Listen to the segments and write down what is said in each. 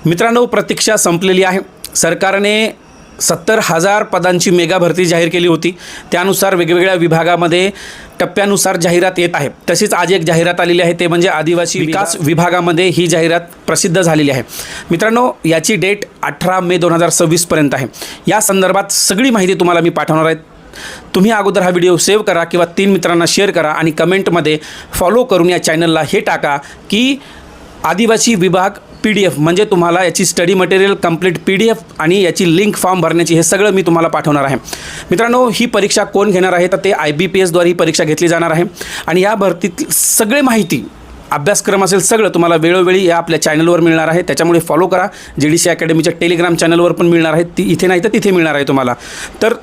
मित्रांनो, प्रतीक्षा संपलेली आहे. सरकारने 70,000 पदांची मेगा भरती जाहीर केली होती. त्यानुसार वेगवेगळ्या विभागामध्ये टप्प्यानुसार जाहिरात येत आहे. तशीच आज एक जाहिरात आलेली आहे, ते म्हणजे आदिवासी विकास विभागामध्ये ही जाहिरात प्रसिद्ध झालेली आहे. मित्रांनो, याची डेट 18 मे 2026 पर्यंत आहे. या संदर्भात सगळी माहिती तुम्हाला मी पाठवणार आहे. तुम्ही अगोदर हा व्हिडिओ सेव्ह करा किंवा 3 मित्रांना शेअर करा आणि कमेंटमध्ये फॉलो करून या चॅनलला हे टाका की आदिवासी विभाग PDF म्हणजे तुम्हाला याची स्टडी मटेरियल कंप्लीट PDF आणि याची लिंक फॉर्म भरण्याची हे सगळं मी तुम्हाला पाठवणार आहे. मित्रांनो, ही परीक्षा कोण घेणार आहे तर ते IBPS द्वारे ही परीक्षा घेतली जाणार आहे आणि या भरतीतील सगळी माहिती, अभ्यासक्रम असेल सगळं तुम्हाला वेळोवेळी या आपल्या चॅनलवर मिळणार आहे. त्याच्यामुळे फॉलो करा. JDC अकॅडमीच्या टेलिग्राम चॅनलवर पण मिळणार आहे. ती इथे नाही तर तिथे मिळणार आहे तुम्हाला. तर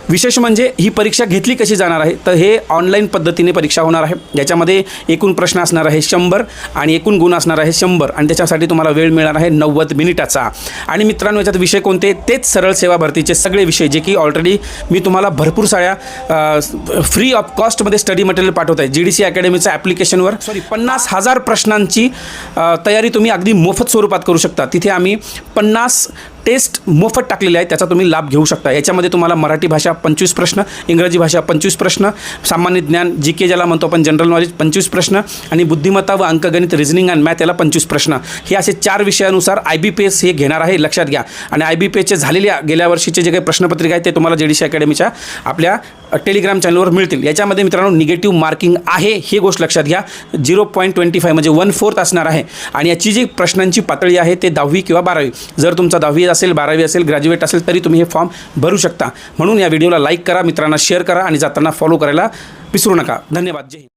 विशेष म्हणजे ही परीक्षा घेतली कशी जाणार आहे तर हे ऑनलाईन पद्धतीने परीक्षा होणार आहे. याच्यामध्ये एकूण प्रश्न असणार आहे 100 आणि एकूण गुण असणार आहे 100 आणि त्याच्यासाठी तुम्हाला वेळ मिळणार आहे 90 मिनिटाचा. आणि मित्रांनो, याच्यात विषय कोणते? तेच सरळ सेवा भरतीचे सगळे विषय जे की ऑलरेडी मी तुम्हाला भरपूर साऱ्या फ्री ऑफ कॉस्टमध्ये स्टडी मटेरियल पाठवत आहे. JDC अकॅडमीच्या ॲप्लिकेशनवर 50,000 प्रश्नांची तयारी तुम्ही अगदी मोफत स्वरूपात करू शकता. तिथे आम्ही 50 टेस्ट मोफत टाकलेले आहेत, त्याचा तुम्ही लाभ घेऊ शकता. याच्यामध्ये तुम्हाला मराठी भाषा 25 प्रश्न, इंग्रजी भाषा 25 प्रश्न, सामान्य ज्ञान GK ज्याला म्हणतो आपण जनरल नॉलेज 25 प्रश्न आणि बुद्धिमत्ता व अंकगणित रिझनिंग अँड मॅथ याला 25 प्रश्न. हे असे 4 विषयानुसार IBPS हे घेणार आहे, लक्षात घ्या. आणि IBPSचे झालेल्या गेल्या वर्षीचे जे काही प्रश्नपत्रिका आहेत ते तुम्हाला JDC अकॅडमीच्या आपल्या टेलिग्राम चॅनलवर मिळतील. याच्यामध्ये मित्रांनो निगेटिव्ह मार्किंग आहे ही गोष्ट लक्षात घ्या. 0.25 म्हणजे 1/4 असणार आहे. आणि याची जी प्रश्नांची पातळी आहे ते 10वी किंवा 12वी. जर तुमचा 10वी असेल, 12वी असेल, ग्रॅज्युएट असेल तरी तुम्ही हे फॉर्म भरू शकता. म्हणून या व्हिडिओला लाईक करा, मित्रांना शेअर करा आणि जाताना फॉलो करायला विसरू नका. धन्यवाद. जय हिंद.